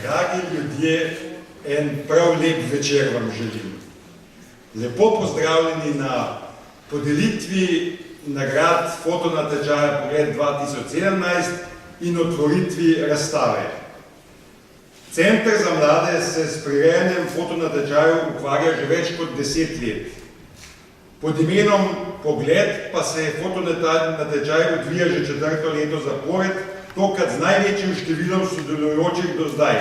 Dragi ljudje, en prav lep večer vam želim. Lepo pozdravljeni na podelitvi nagrad fotonatečaja Pogled 2017 in otvoritvi razstave. Center za mlade se s prirejanjem fotonatečajev ukvarja že več kot 10 let. Pod imenom Pogled pa se je fotonatečaj odvija že 4. leto zapored, tokrat z največjim številom sodelujočih do zdaj.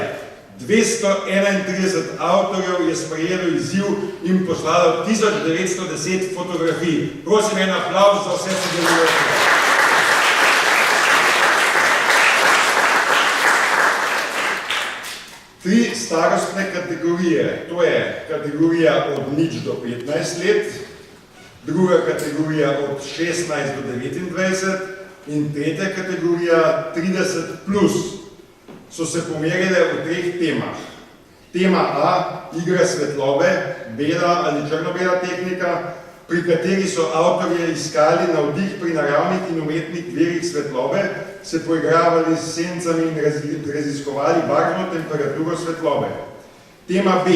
231 avtorjev je sprejelo izziv in poslalo 1910 fotografij. Prosim, en aplavz za vse sodelujoče. Tri starostne kategorije, to je kategorija od 0 do 15 let, druga kategorija od 16 do 29 in tretja kategorija 30+. So se pomerile v 3 temah. Tema A, igra svetlobe, bela ali črno-bela tehnika, pri kateri so avtorje iskali navdih pri naravnih in umetnih virih svetlobe, se poigravali s sencami in raziskovali barvno temperaturo svetlobe. Tema B,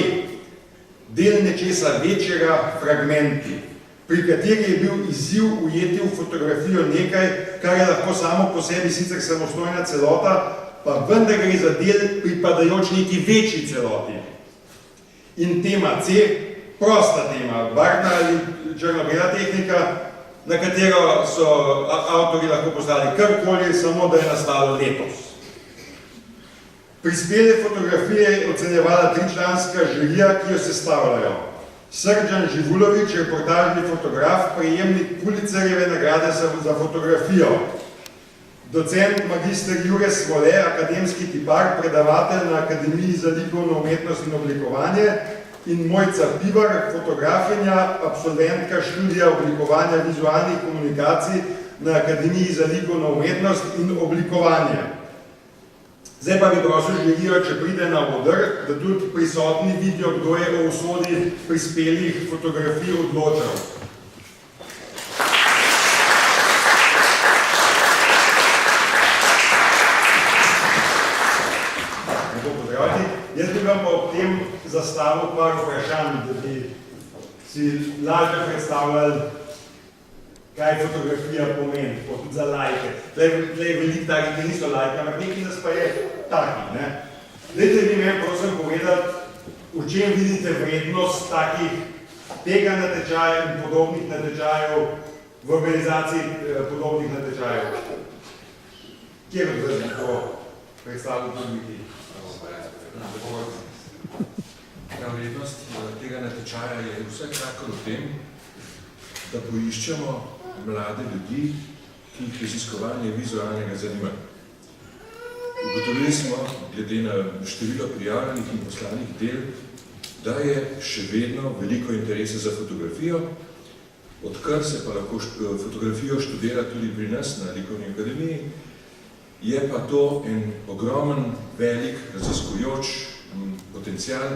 del nečesa večjega, fragmenti, pri kateri je bil izziv ujeti v fotografijo nekaj, kar je lahko samo po sebi sicer samostojna celota, pa vendar gre za del pripadajoč neki večji celoti. In tema C, prosta tema, barvna ali črno-bela tehnika, na katero so avtorji lahko poslali karkoli, samo da je nastalo letos. Prispele fotografije je ocenjevala 3-članska žirija, ki jo sestavljajo Srdjan Živulović, reportažni fotograf, prejemnik Pulitzerjeve nagrade za fotografijo, docent magister Jure Svole, akademski tipar, predavatelj na Akademiji za likovno umetnost in oblikovanje, in Mojca Pivar, fotografinja, absolventka študija oblikovanja vizualnih komunikacij na Akademiji za likovno umetnost in oblikovanje. Zdaj pa bi prosil žirijo, če pride na oder, da tudi prisotni vidijo, kdo je o usodi prispelih fotografij odločal. Jaz bi vam pa ob tem zastavil par vprašanj, da bi si lažje predstavljali, kaj fotografija pomeni, tudi za lajke. Tle je veliko takih, ki niso lajke, ampak nekaj nas pa je takih. Dajte vi meni prosim povedati, v čem vidite vrednost tega natečaja in podobnih natečajev v organizaciji podobnih natečajev. Kjer od vas bi to predstavljali publiki? Vrednost tega natečaja je vsekakor v tem, da poiščemo mlade ljudi, ki jih raziskovanje vizualnega zanima. Ugotovili smo, glede na število prijavljenih in poslanih del, da je še vedno veliko interesa za fotografijo, odkar se pa lahko fotografijo študira tudi pri nas na Likovni akademiji, je pa to en ogromen, velik, raziskujoč potencial,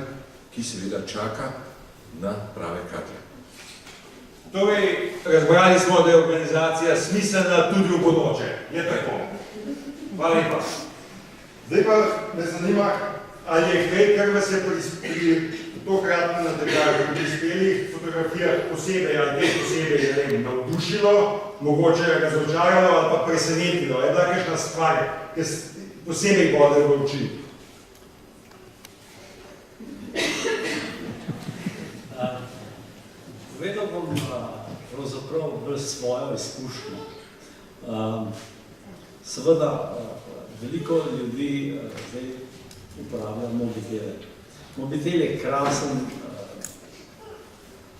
ki seveda čaka na prave kadre. Torej, razbrali smo, da je organizacija smiselna tudi v bodoče. Je tako. Hvala lepa. Zdaj pa me zanima, ali je kaj, kar vas je pri tokratnem natečaju pri prispelih fotografijah posebej ali kaj posebej navdušilo, mogoče razočaralo ali pa presenetilo. Je bila kakšna stvar, ki posebej bode v oči? Povedal bom pravzaprav bolj svojo izkušnjo. Seveda, veliko ljudi zdaj uporablja mobitele. Mobitel je krasen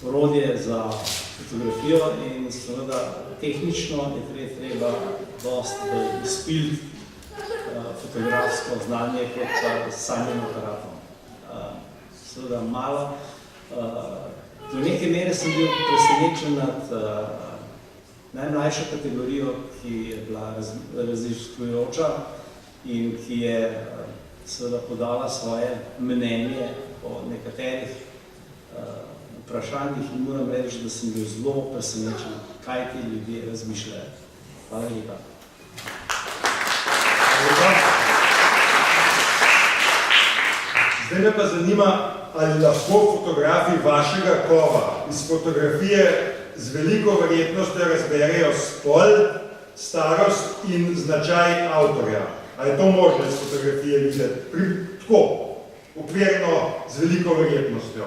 orodje za fotografijo in seveda tehnično je treba dosti izpiliti fotografsko znanje kot samim aparatom. Seveda malo. Do neke mere sem bil presenečen nad najmlajšo kategorijo, ki je bila raziskujoča in ki je seveda podala svoje mnenje o nekaterih vprašanjih in moram reči, da sem bil zelo presenečen, kaj ti ljudje razmišljajo. Hvala lepa. Zdaj me pa zanima, ali lahko fotografi vašega kova iz fotografije z veliko verjetnostjo razberejo spol, starost in značaj avtorja. Ali je to možno iz fotografije videti? Tako, okvirno, z veliko verjetnostjo.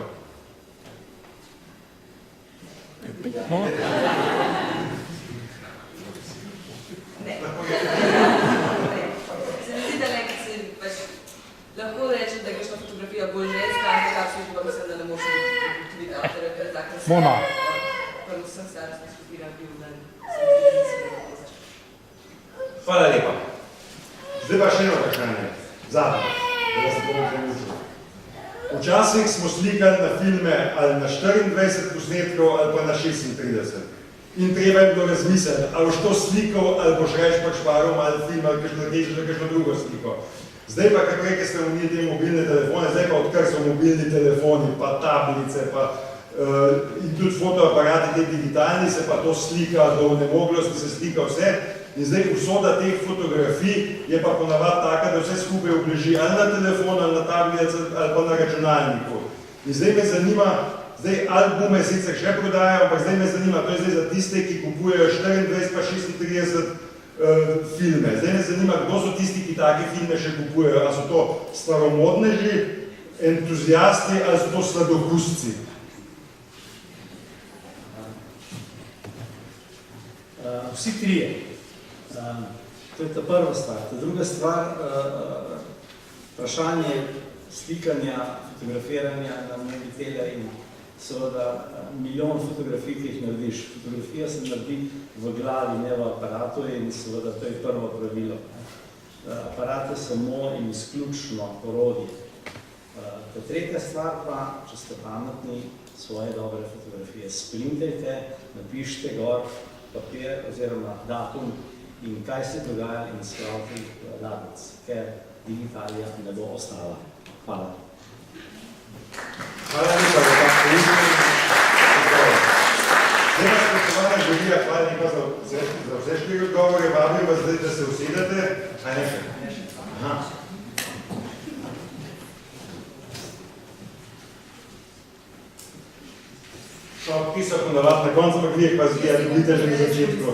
Ne. Se mi zdi, da nekaj si pač lahko rečem, da je kakšna fotografija bolj ženska, ampak absolutno pa mislim, da ne možem videti avtorja, ker je tako Mona. Prvo vsem starostnih skupinah bil, da se mi zdi, da se ne povezaš. Hvala lepa. Zdaj pa še eno vprašanje. Zadnje, da se bomo premučili. Včasih smo slikali na filme ali na 24 posnetkov ali pa na 36. In treba je bilo razmisliti, ali boš to slikal, ali boš reč pač parom, ali film, ali kakšno drugo sliko. Zdaj pa, kako reke ste omenili te mobilne telefone, zdaj pa odkar so mobilni telefoni, pa tablice, pa in tudi fotoaparati, te digitalni, se pa to slika do onemoglosti, se slika vse. In zdaj usoda teh fotografij je pa ponavadi taka, da vse skupaj obleži ali na telefonu, ali na tablici, ali pa na računalniku. In zdaj me zanima, zdaj albume sicer še prodajajo, ampak zdaj me zanima, to je zdaj za tiste, ki kupujejo 24 pa 36 filme. Zdaj me zanima, kdo so tisti, ki take filme še kupujejo. Ali so to staromodneži, entuzijasti ali so to sladokusci? Vsi trije. To je ta prva stvar. Ta druga stvar, vprašanje slikanja, fotografiranja na mobitele in seveda milijon fotografij, ki jih narediš. Fotografija se naredi v glavi, ne v aparatu in seveda to je prvo pravilo. Aparat je samo in izključno orodje. Ta tretja stvar pa, če ste pametni, svoje dobre fotografije sprintajte, napišite gor papir oziroma datum in kaj se dogaja in spravite v ladec, ker digitalija ne bo ostala. Hvala. Hvala lepa za ta poizmen. Zdaj vas spoštovana žirija, hvala lepa za vse štiri odgovore, vabim vas zdaj, da se usedete. A ne še? Aha. Šopki so ponavadi na koncu, ampak vi pa dobite že na začetku.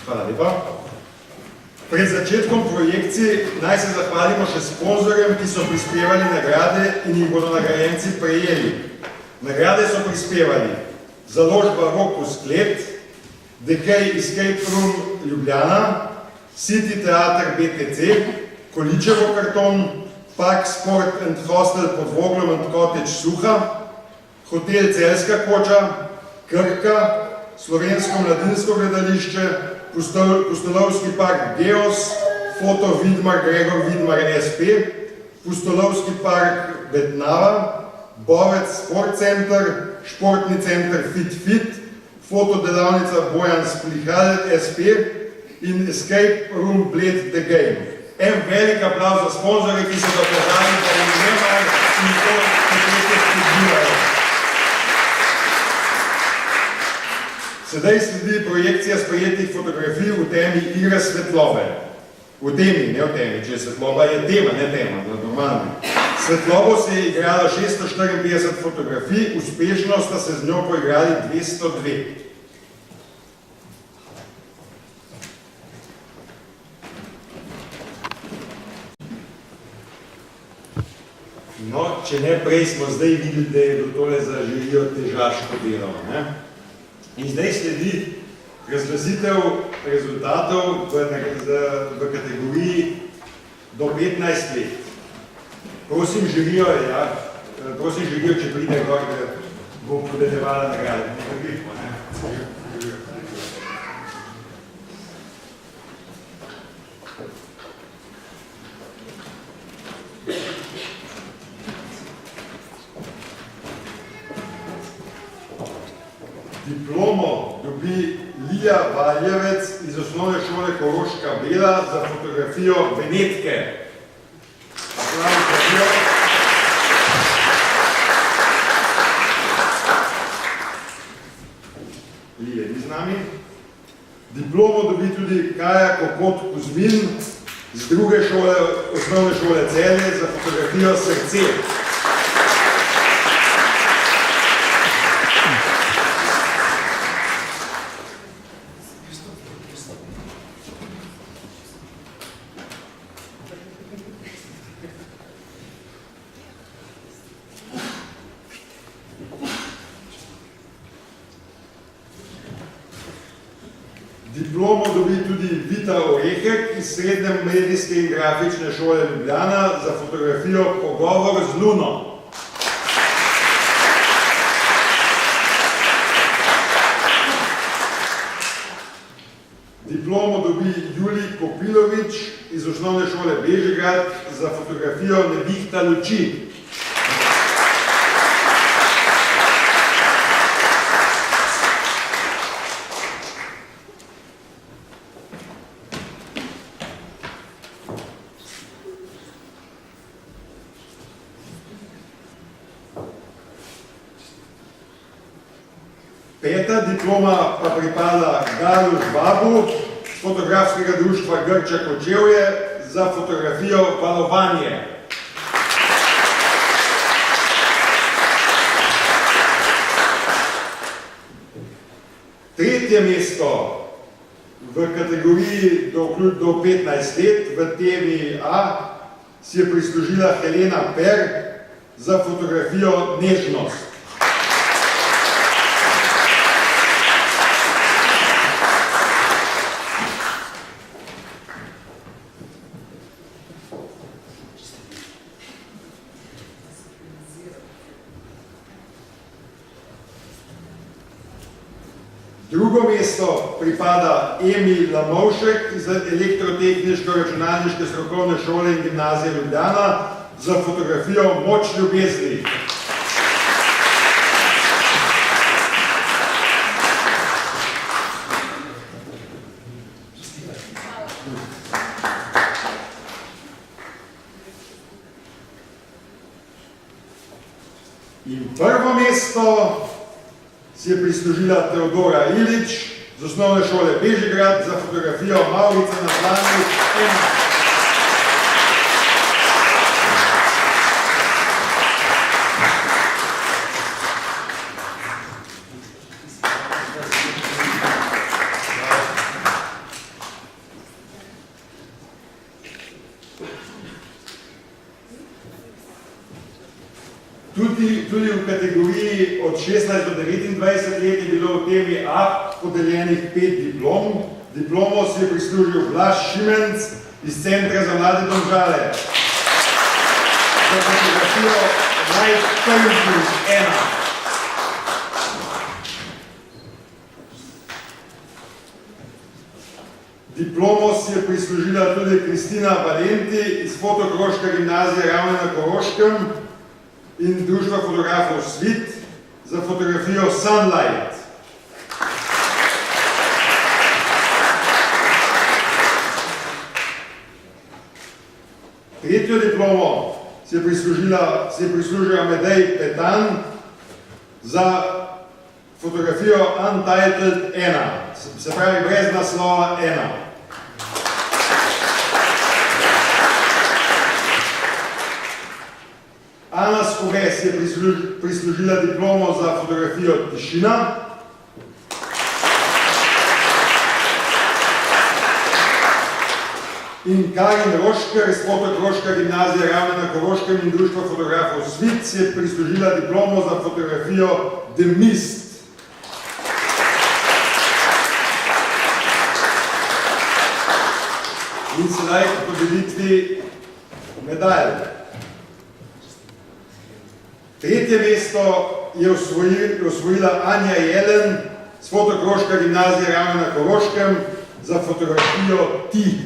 Hvala lepa. Pred začetkom projekcij naj se zahvalimo še sponzorjem, ki so prispevali nagrade in jih bodo nagrajenci prejeli. Nagrade so prispevali Založba Rokus Klet, Decay Escape Room Ljubljana, City Theater BTC, Količevo karton, Park Sport and Hostel pod Voglom and Cottage Suha, Hotel Celjska koča, Krka, Slovensko mladinsko gledališče, Pustolovski park Geos, Foto Vidmar Gregor Vidmar SP, Pustolovski park Betnava, Bovec Sport Center, Športni center FitFit, Fotodelavnica Bojan Splihal SP in Escape Room Bled The Game. En velik aplauz za sponzore, ki so dokazali, da jim ne mar in to potrebe spodbujajo. Sedaj sledi projekcija sprejetih fotografij v temi Igre svetlobe. V temi, ne v temi, če svetloba je tema, ne tema, normalno. Svetlobo se je igralo 654 fotografij, uspešno sta se z njo poigrali 202. No, če ne prej smo zdaj videli, da je bilo tole za žirijo težaško delo, ne? In zdaj sledi razglasitev rezultatov v kategoriji do 15 let. Prosim žirijo, če pride gor, da bom podeljevala nagrade. Diplomo dobi Lija Valjevec iz osnovne šole Koroška Bela za fotografijo Benetke. Aplavz za Lijo. Lije ni z nami. Diplomo dobi tudi Kaja Kokot Kuzmin z druge šole, osnovne šole Celje za fotografijo Srce. Diplomo dobi tudi Vita Orehek iz Srednje medijske in grafične šole Ljubljana za fotografijo Pogovor z Luno. Diplomo dobi Julij Kopilovič iz osnovne šole Bežigrad za fotografijo Nevihta luči. Peta diploma pa pripada Galu Žvabu z fotografskega društva Grča Kočevje za fotografijo Valovanje. Tretje mesto v kategoriji do 15 let v TVA si je prislužila Helena Per za fotografijo Nežnost. Drugo mesto pripada Emi Lamovšek iz Elektrotehniško-računalniške strokovne šole in gimnazije Ljubljana za fotografijo Moč ljubezni. In prvo mesto si je prislužila Teodora Ilič z osnovne šole Bežigrad za fotografijo Mavrice na planu 1. Tudi v kategoriji od 16 do 29 let je bilo v TVA podeljenih 5 diplom. Diplomo si je prislužil Blaž Šimenc iz Centra za mlade Domžale za fotografijo Life Painting 1. Diplomo si je prislužila tudi Kristina Valenti iz Fotokroške gimnazije Ravne na Koroškem in društva fotografov Svit za fotografijo Sunlight. Tretjo diplomo si je prislužil Amedej Petan za fotografijo Untitled 1, se pravi brez naslova 1. Ana Skobes je prislužila diplomo za fotografijo Tišina. In Karin Rošker iz Fotokroške gimnazije Ravne na Koroškem in društva fotografov Svit si je prislužila diplomo za fotografijo The Mist. In sedaj po podelitvi medalj. Tretje mesto je osvojila Anja Jelen z Fotokroške gimnazije Ravne na Koroškem za fotografijo Ti.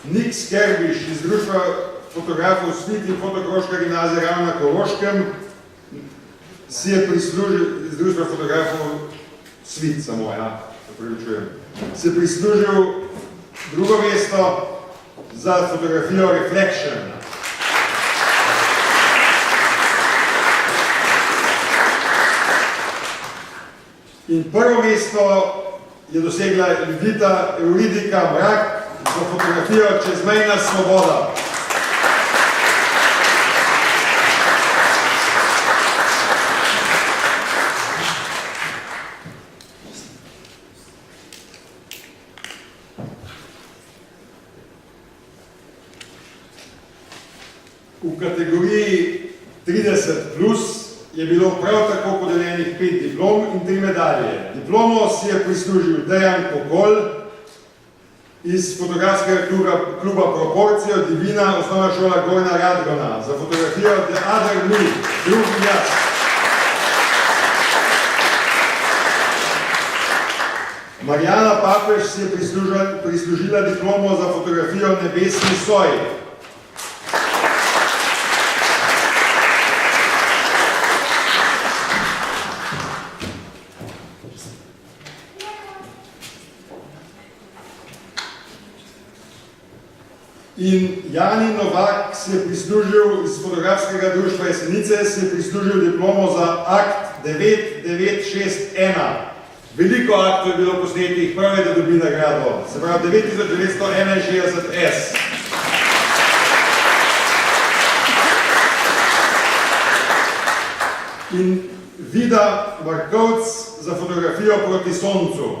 Nik Skerbiš iz društva fotografov Svit in fotokroška gimnazija ravno na Koroškem, si je prislužil, iz društva fotografov Svit samo, ja, se pravičujem, si je prislužil drugo mesto za fotografijo Reflection. In prvo mesto je dosegla Euridika Mrak za fotografijo Čezmejna svoboda. V kategoriji 30 plus je bilo prav tako podeljenih 5 diplom in 3 medalje. Diplomo si je prislužil Dejan Kokol iz fotografskega kluba Proporcijo Divina, osnovna šola Gornja Radgona, za fotografijo The Other Me, drugi jaz. Marjana Papež si je prislužila diplomo za fotografijo Nebesni soj. In Jani Novak si je prislužil iz fotografskega društva Jesenice, si je prislužil diplomo za akt 9961. Veliko aktov je bilo posnetih, prvo je, da dobi nagrado, se pravi 9961 S. In Vida Markovc za fotografijo Proti soncu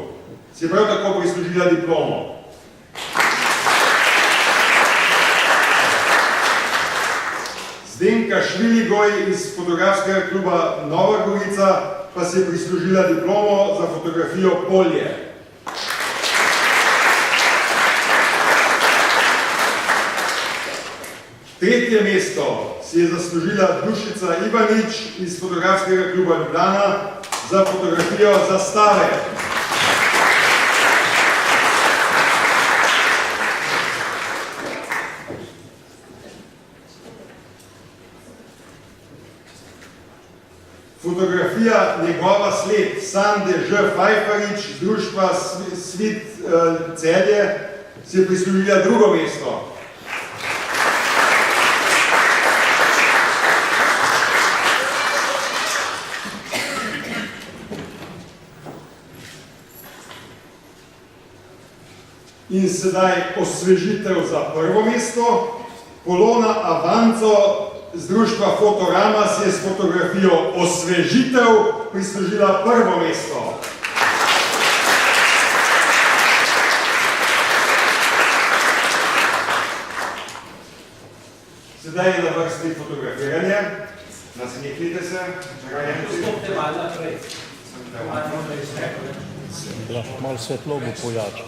si je prav tako prislužila diplomo. Zdenka Šviligoj iz fotografskega kluba Nova Gorica pa si je prislužila diplomo za fotografijo Polje. Tretje mesto si je zaslužila Dušica Ivanič iz fotografskega kluba Ljubljana za fotografijo Zastave. Fotografija Njegova sled Sande Ž. Fajfarič iz društva Svit Celje si je prislužila drugo mesto. In sedaj osvežitev za prvo mesto. Polona Avanco z društva Fotorama si je s fotografijo Osvežitev prislužila prvo mesto. Sedaj je na vrsti fotografiranje. Nasmehnite se. Postopte malo naprej. Malo svetlobo pojači.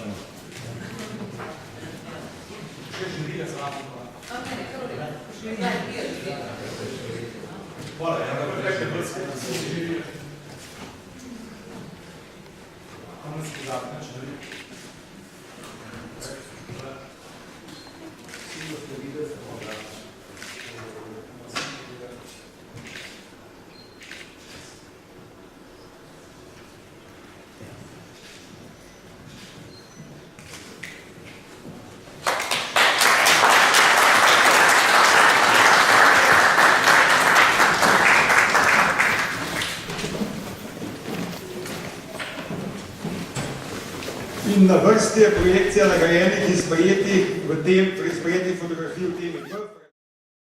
In na vrsti je projekcija nagrajenih in sprejetih fotografij v temi.